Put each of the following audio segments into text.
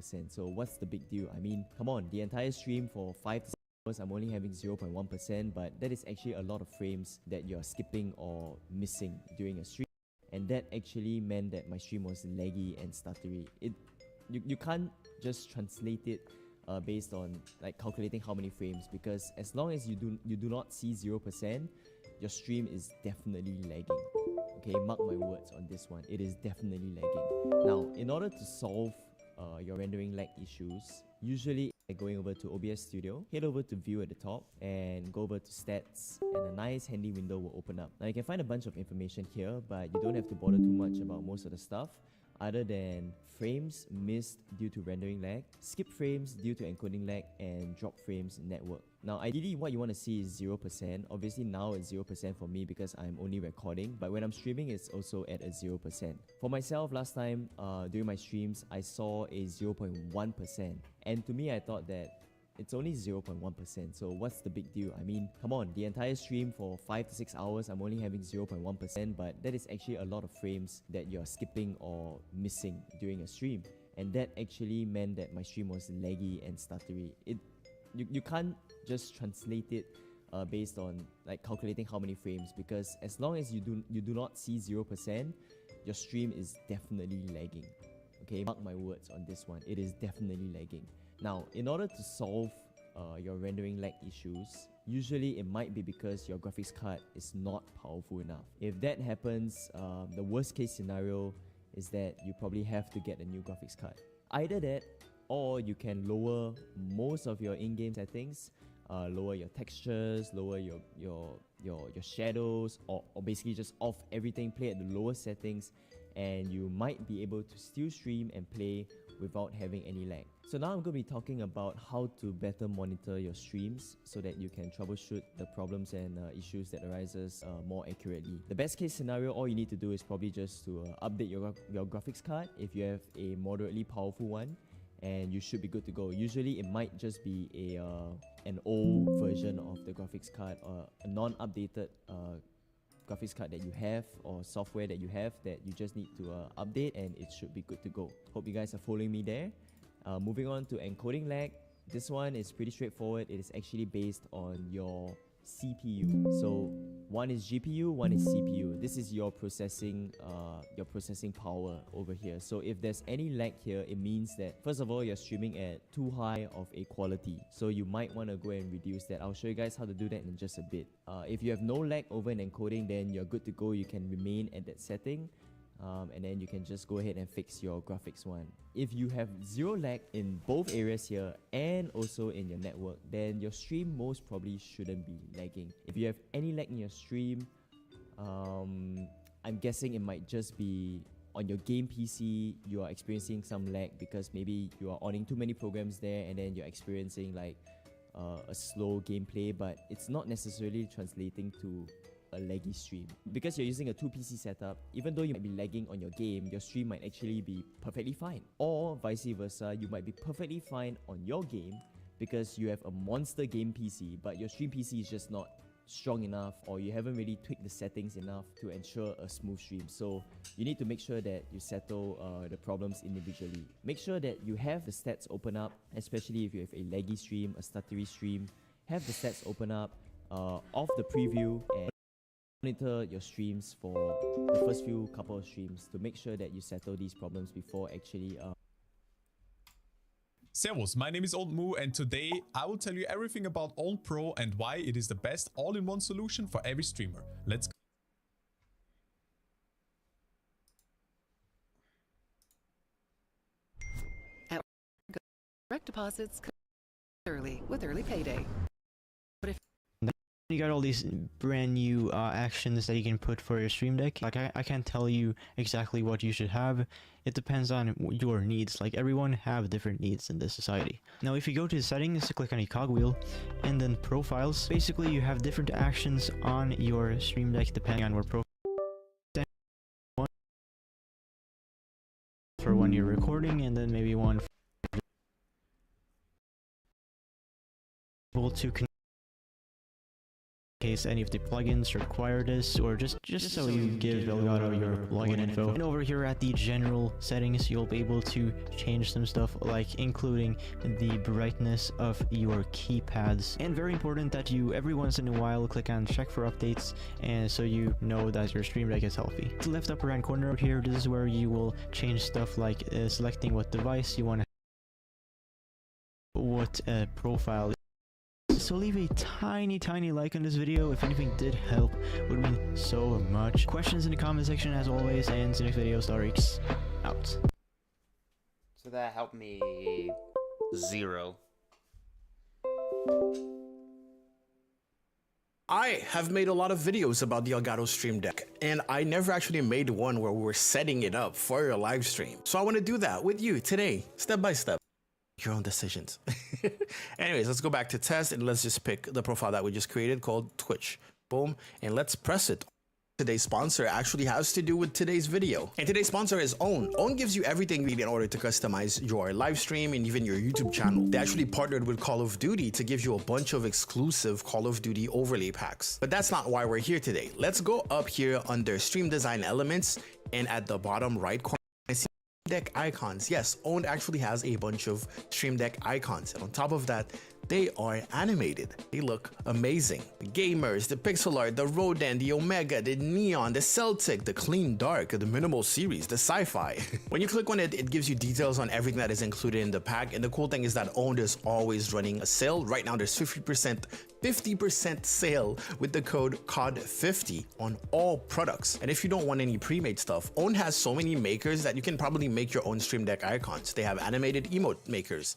1%. So what's the big deal? I mean, come on, the entire stream for 5 to 6 hours, I'm only having 0.1%, but that is actually a lot of frames that you're skipping or missing during a stream. And that actually meant that my stream was laggy and stuttery. You can't just translate it based on like calculating how many frames, because as long as you do not see 0%, your stream is definitely lagging. Okay, mark my words on this one. It is definitely lagging. Now, in order to solve your rendering lag issues, usually going over to OBS Studio, head over to View at the top and go over to Stats, and a nice handy window will open up. Now you can find a bunch of information here, but you don't have to bother too much about most of the stuff other than frames missed due to rendering lag, skip frames due to encoding lag, and drop frames network. Now ideally what you want to see is 0%. Obviously now it's 0% for me because I'm only recording, but when I'm streaming it's also at a 0%. For myself, last time during my streams I saw a 0.1%, and to me I thought that it's only 0.1%, so what's the big deal? I mean, come on, the entire stream for 5 to 6 hours, I'm only having 0.1%, but that is actually a lot of frames that you're skipping or missing during a stream. And that actually meant that my stream was laggy and stuttery. You can't just translate it based on like calculating how many frames, because as long as you do not see 0%, your stream is definitely lagging. Okay, mark my words on this one. It is definitely lagging. Now, in order to solve your rendering lag issues, usually it might be because your graphics card is not powerful enough. If that happens, the worst case scenario is that you probably have to get a new graphics card. Either that, or you can lower most of your in-game settings, lower your textures, lower your shadows, or basically just off everything, play at the lowest settings, and you might be able to still stream and play without having any lag. So now I'm going to be talking about how to better monitor your streams so that you can troubleshoot the problems and issues that arises more accurately. The best case scenario, all you need to do is probably just to update your graphics card if you have a moderately powerful one, and you should be good to go. Usually it might just be an old version of the graphics card, or a non-updated graphics card that you have, or software that you have that you just need to update, and it should be good to go. Hope you guys are following me there. Moving on to encoding lag, this one is pretty straightforward. It is actually based on your CPU. So one is GPU, one is CPU. This is your processing power over here. So if there's any lag here, it means that first of all, you're streaming at too high of a quality. So you might want to go and reduce that. I'll show you guys how to do that in just a bit. If you have no lag over in encoding, then you're good to go. You can remain at that setting. And then you can just go ahead and fix your graphics one. If you have zero lag in both areas here and also in your network, then your stream most probably shouldn't be lagging. If you have any lag in your stream, I'm guessing it might just be on your game PC, you are experiencing some lag because maybe you are owning too many programs there, and then you're experiencing like a slow gameplay, but it's not necessarily translating to a laggy stream. Because you're using a 2 PC setup, even though you might be lagging on your game, your stream might actually be perfectly fine. Or vice versa, you might be perfectly fine on your game because you have a monster game PC, but your stream PC is just not strong enough, or you haven't really tweaked the settings enough to ensure a smooth stream. So you need to make sure that you settle the problems individually. Make sure that you have the stats open up, especially if you have a laggy stream, a stuttery stream. Have the stats open up, off the preview, and monitor your streams for the first few couple of streams to make sure that you settle these problems before actually Servus, my name is OldMu, and today I will tell you everything about Old Pro and why it is the best all-in-one solution for every streamer. Let's go. At direct deposits early with early payday. But if you got all these brand new actions that you can put for your stream deck, like I can't tell you exactly what you should have. It depends on your needs. Like, everyone have different needs in this society. Now if you go to the settings, click on a cogwheel, and then profiles, basically you have different actions on your stream deck depending on what profile for when you're recording, and then maybe one for to case any of the plugins require this, or just so you give Elgato your login info. And over here at the general settings, you'll be able to change some stuff, like including the brightness of your keypads. And very important that you every once in a while click on check for updates, and so you know that your Stream Deck is healthy. The left upper hand corner here, this is where you will change stuff like selecting what device you want to, what profile. So leave a tiny like on this video. If anything did help, would mean so much. Questions in the comment section as always, and see you next video. Starix out. So that helped me 0. I have made a lot of videos about the Elgato Stream Deck, and I never actually made one where we were setting it up for your live stream. So I want to do that with you today, step by step. Your own decisions. Anyways, let's go back to test and let's just pick the profile that we just created called Twitch. Boom, and let's press it. Today's sponsor actually has to do with today's video, and today's sponsor is OWN. OWN gives you everything you need in order to customize your live stream and even your YouTube channel. They actually partnered with Call of Duty to give you a bunch of exclusive Call of Duty overlay packs. But that's not why we're here today. Let's go up here under Stream Design Elements, and at the bottom right corner, Deck icons. Yes, OWN actually has a bunch of Stream Deck icons, and on top of that, they are animated. They look amazing. The gamers, the pixel art, the Rodent, the Omega, the Neon, the Celtic, the Clean Dark, the Minimal Series, the Sci-Fi. When you click on it, it gives you details on everything that is included in the pack, and the cool thing is that OWN is always running a sale. Right now, there's 50% sale with the code COD50 on all products. And if you don't want any pre-made stuff, OWN has so many makers that you can probably make your own Stream Deck icons. They have animated emote makers,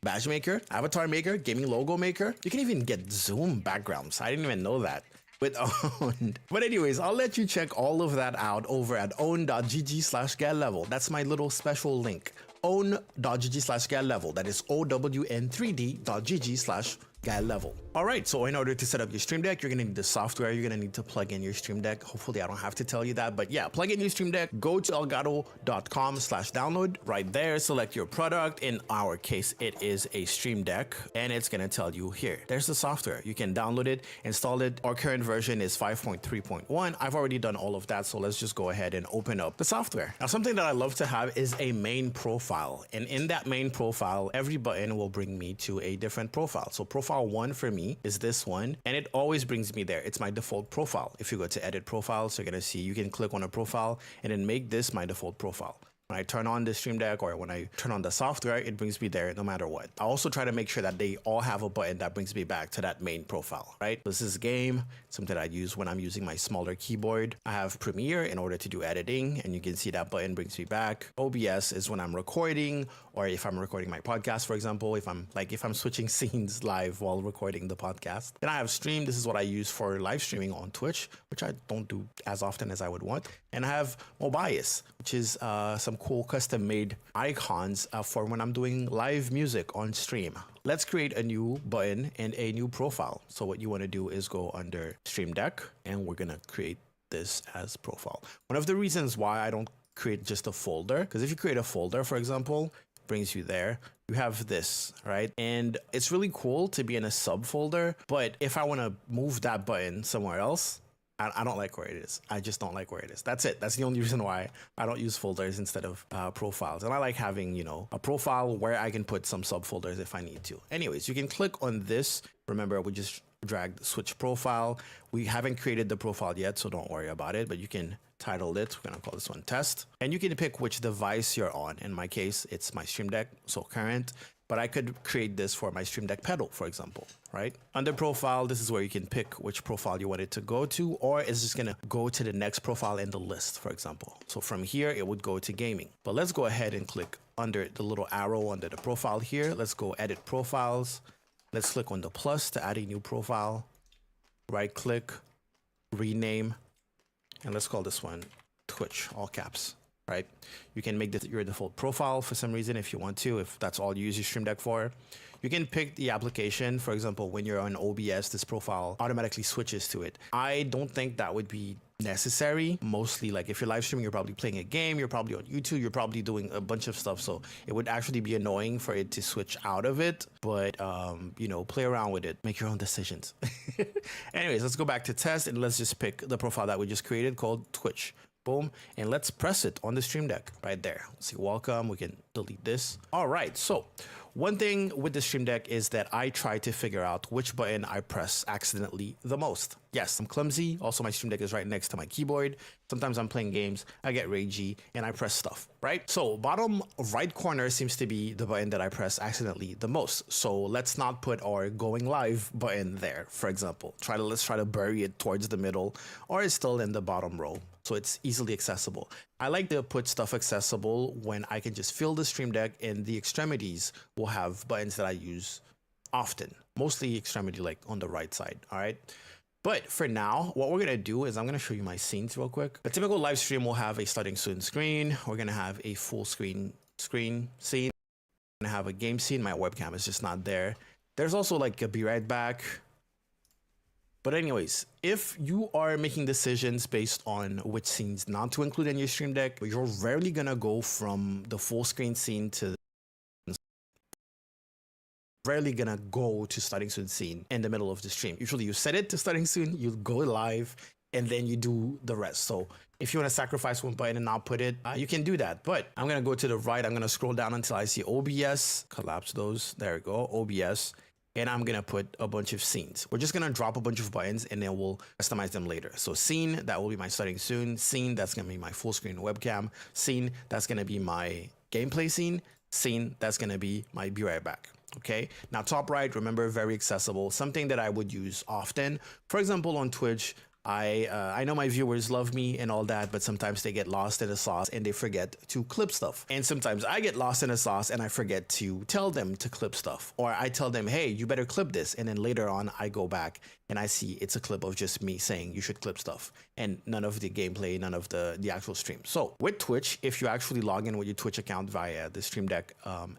badge maker, avatar maker, gaming logo maker. You can even get Zoom backgrounds. I didn't even know that with OWN. But anyways, I'll let you check all of that out over at own.gg/getlevel. That's my little special link. own.gg/getlevel. That is own3d.gg/getlevel. All right, so in order to set up your Stream Deck, you're gonna need the software. You're gonna need to plug in your Stream Deck. Hopefully I don't have to tell you that, but yeah, plug in your Stream Deck, go to elgato.com/download. Right there, select your product. In our case, it is a Stream Deck, and it's gonna tell you here. There's the software. You can download it, install it. Our current version is 5.3.1. I've already done all of that, so let's just go ahead and open up the software. Now, something that I love to have is a main profile, and in that main profile, every button will bring me to a different profile. So profile 1 for me is this one, and it always brings me there. It's my default profile. If you go to edit profiles, you're gonna see you can click on a profile and then make this my default profile. When I turn on the Stream Deck or when I turn on the software, it brings me there no matter what. I also try to make sure that they all have a button that brings me back to that main profile, right? This is game, something I use when I'm using my smaller keyboard. I have Premiere in order to do editing, and you can see that button brings me back. OBS is when I'm recording, or if I'm recording my podcast, for example, if I'm switching scenes live while recording the podcast. Then I have Stream. This is what I use for live streaming on Twitch, which I don't do as often as I would want. And I have Mobius, which is some cool custom made icons for when I'm doing live music on stream. Let's create a new button and a new profile. So what you want to do is go under Stream Deck, and we're going to create this as profile. One of the reasons why I don't create just a folder, because if you create a folder, for example, brings you there, you have this, right? And it's really cool to be in a subfolder, but if I want to move that button somewhere else, I don't like where it is. I just don't like where it is. That's it. That's the only reason why I don't use folders instead of profiles. And I like having, you know, a profile where I can put some subfolders if I need to. Anyways, you can click on this. Remember, we just dragged switch profile. We haven't created the profile yet, so don't worry about it, but you can title it. We're gonna call this one test. And you can pick which device you're on. In my case, it's my Stream Deck, so current. But I could create this for my Stream Deck Pedal, for example, right? Under profile, this is where you can pick which profile you want it to go to, or it's just gonna go to the next profile in the list, for example. So from here, it would go to gaming. But let's go ahead and click under the little arrow under the profile here. Let's go edit profiles. Let's click on the plus to add a new profile. Right click, rename, and let's call this one Twitch, all caps. right? You can make this your default profile for some reason if you want to, if that's all you use your Stream Deck for. You can pick the application. For example, when you're on OBS, this profile automatically switches to it. I don't think that would be necessary. Mostly, like if you're live streaming, you're probably playing a game, you're probably on YouTube, you're probably doing a bunch of stuff. So it would actually be annoying for it to switch out of it. But, you know, play around with it, make your own decisions. Anyways, let's go back to test and let's just pick the profile that we just created called Twitch. Boom, and let's press it on the Stream Deck right there. Let's see, welcome. We can delete this. All right, so one thing with the Stream Deck is that I try to figure out which button I press accidentally the most. Yes, I'm clumsy. Also, my Stream Deck is right next to my keyboard. Sometimes I'm playing games, I get ragey, and I press stuff, right? So bottom right corner seems to be the button that I press accidentally the most. So let's not put our going live button there, for example. Let's try to bury it towards the middle, or it's still in the bottom row, so it's easily accessible. I like to put stuff accessible when I can just fill the Stream Deck, and the extremities will have buttons that I use often, mostly extremity like on the right side, all right? But for now, what we're gonna do is I'm gonna show you my scenes real quick. A typical live stream will have a starting soon screen. We're gonna have a full screen scene. We're gonna have a game scene. My webcam is just not there. There's also like a be right back. But anyways, if you are making decisions based on which scenes not to include in your Stream Deck, you're rarely gonna go from the full screen scene to rarely gonna go to starting soon scene in the middle of the stream. Usually you set it to starting soon, you go live, and then you do the rest. So if you want to sacrifice one button and not put it, you can do that. But I'm gonna go to the right. I'm gonna scroll down until I see OBS, collapse those. There we go, OBS. And I'm gonna put a bunch of scenes. We're just gonna drop a bunch of buttons and then we'll customize them later. So scene, that will be my starting soon. Scene, that's gonna be my full screen webcam. Scene, that's gonna be my gameplay scene. Scene, that's gonna be my be right back. Okay, now top right, remember, very accessible, something that I would use often. For example, on Twitch, I know my viewers love me and all that, but sometimes they get lost in the sauce and they forget to clip stuff. And sometimes I get lost in the sauce and I forget to tell them to clip stuff. Or I tell them, hey, you better clip this. And then later on, I go back and I see it's a clip of just me saying you should clip stuff and none of the gameplay, none of the actual stream. So with Twitch, if you actually log in with your Twitch account via the Stream Deck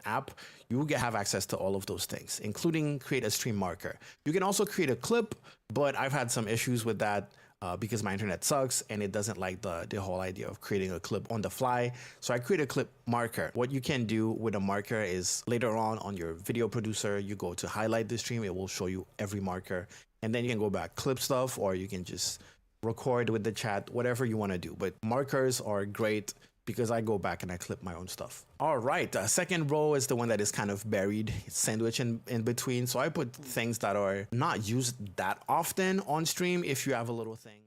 app, you will have access to all of those things, including create a stream marker. You can also create a clip, but I've had some issues with that because my internet sucks and it doesn't like the whole idea of creating a clip on the fly. So I create a clip marker. What you can do with a marker is later on your video producer, you go to highlight the stream, it will show you every marker. And then you can go back, clip stuff, or you can just record with the chat, whatever you want to do. But markers are great because I go back and I clip my own stuff. All right, second row is the one that is kind of buried, sandwich in between. So I put things that are not used that often on stream. If you have a little thing.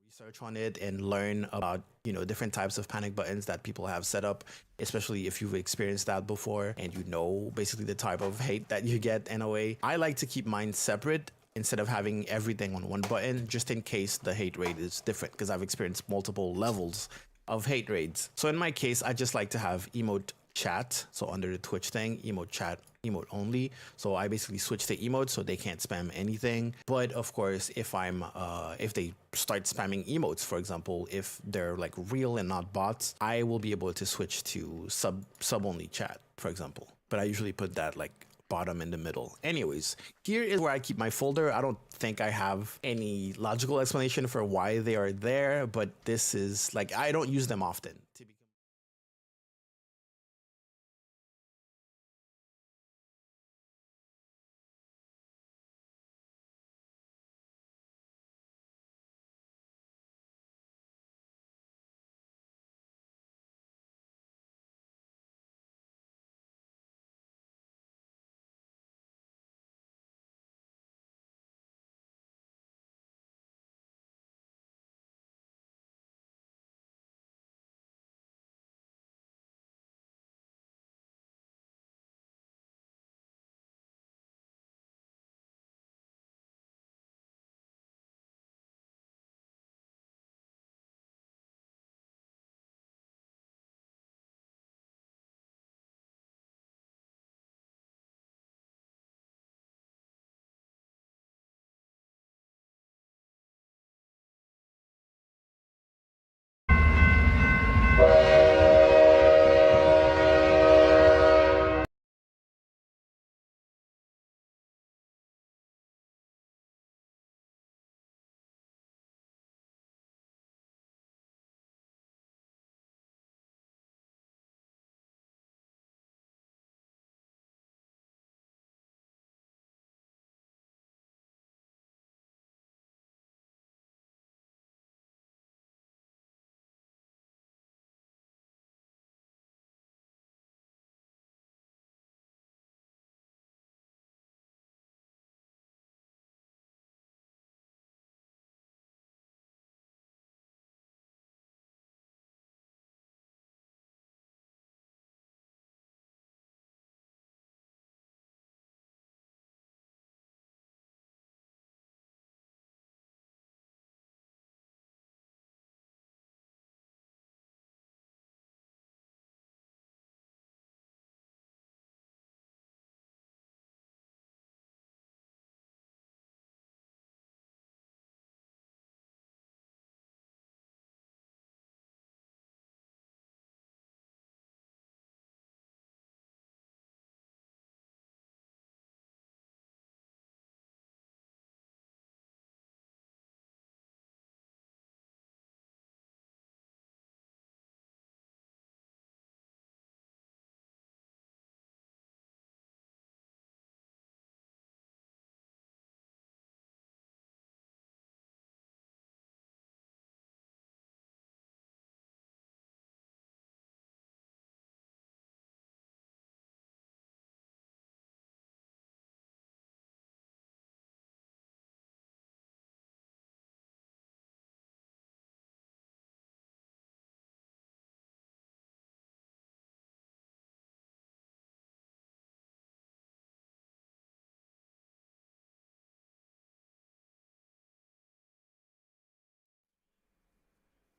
Research on it and learn about, you know, different types of panic buttons that people have set up, especially if you've experienced that before and you know basically the type of hate that you get in a way. I like to keep mine separate instead of having everything on one button, just in case the hate rate is different, because I've experienced multiple levels of hate rates. So in my case, I just like to have emote chat. So under the Twitch thing, emote chat, emote only. So I basically switch the emote so they can't spam anything. But of course, if they start spamming emotes, for example, if they're like real and not bots, I will be able to switch to sub only chat, for example. But I usually put that like bottom in the middle. Anyways, here is where I keep my folder. I don't think I have any logical explanation for why they are there, but this is like, I don't use them often.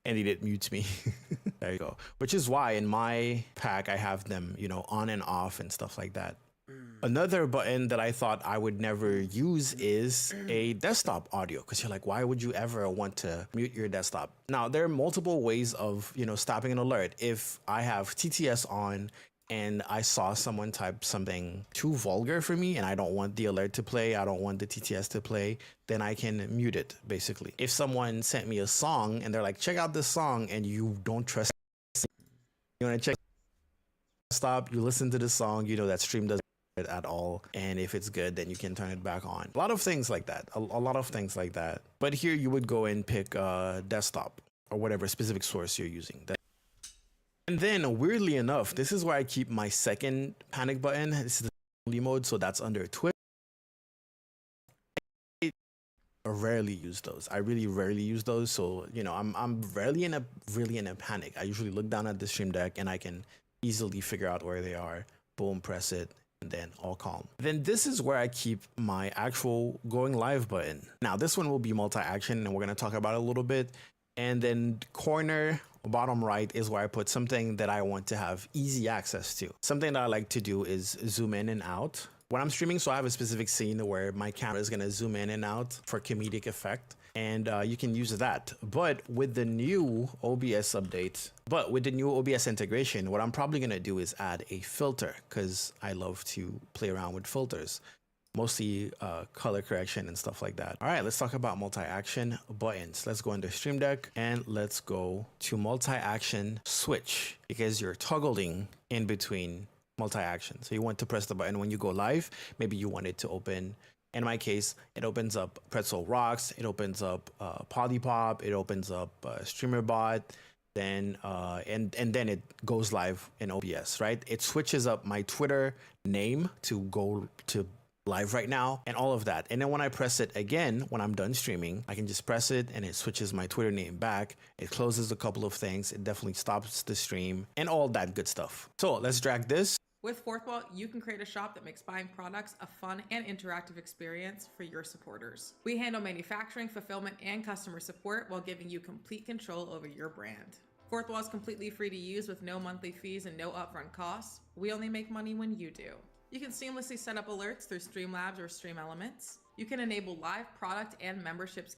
And he didn't mute me. There you go. Which is why in my pack, I have them, you know, on and off and stuff like that. Another button that I thought I would never use is a desktop audio, because you're like, why would you ever want to mute your desktop? Now, there are multiple ways of, you know, stopping an alert. If I have TTS on and I saw someone type something too vulgar for me and I don't want the alert to play, I don't want the TTS to play, then I can mute it, basically. If someone sent me a song and they're like, check out this song, and you don't trust, you want to check, stop, you listen to the song, you know that stream doesn't it at all, and if it's good, then you can turn it back on. A lot of things like that, a lot of things like that. But here you would go and pick desktop or whatever specific source you're using. And then, weirdly enough, this is where I keep my second panic button. This is the only mode, so that's under Twitch. I rarely use those. I really rarely use those. So, you know, I'm rarely really in a panic. I usually look down at the stream deck and I can easily figure out where they are. Boom, press it, and then all calm. Then this is where I keep my actual going live button. Now, this one will be multi-action, and we're going to talk about it a little bit. And then corner bottom right is where I put something that I want to have easy access to. Something that I like to do is zoom in and out when I'm streaming. So I have a specific scene where my camera is going to zoom in and out for comedic effect. And you can use that. But with the new OBS update, with the new OBS integration, what I'm probably going to do is add a filter, because I love to play around with filters, mostly color correction and stuff like that. All right, let's talk about multi-action buttons. Let's go into Stream Deck and let's go to multi-action switch, because you're toggling in between multi-action. So you want to press the button when you go live. Maybe you want it to open. In my case, it opens up Pretzel Rocks, it opens up Polypop, it opens up StreamerBot, then and then it goes live in OBS, right? It switches up my Twitter name to go to live right now and all of that. And then when I press it again, when I'm done streaming, I can just press it and it switches my Twitter name back. It closes a couple of things. It definitely stops the stream and all that good stuff. So let's drag this. With Fourth Wall, you can create a shop that makes buying products a fun and interactive experience for your supporters. We handle manufacturing, fulfillment, and customer support while giving you complete control over your brand. Fourth Wall is completely free to use with no monthly fees and no upfront costs. We only make money when you do. You can seamlessly set up alerts through Streamlabs or Stream Elements. You can enable live product and memberships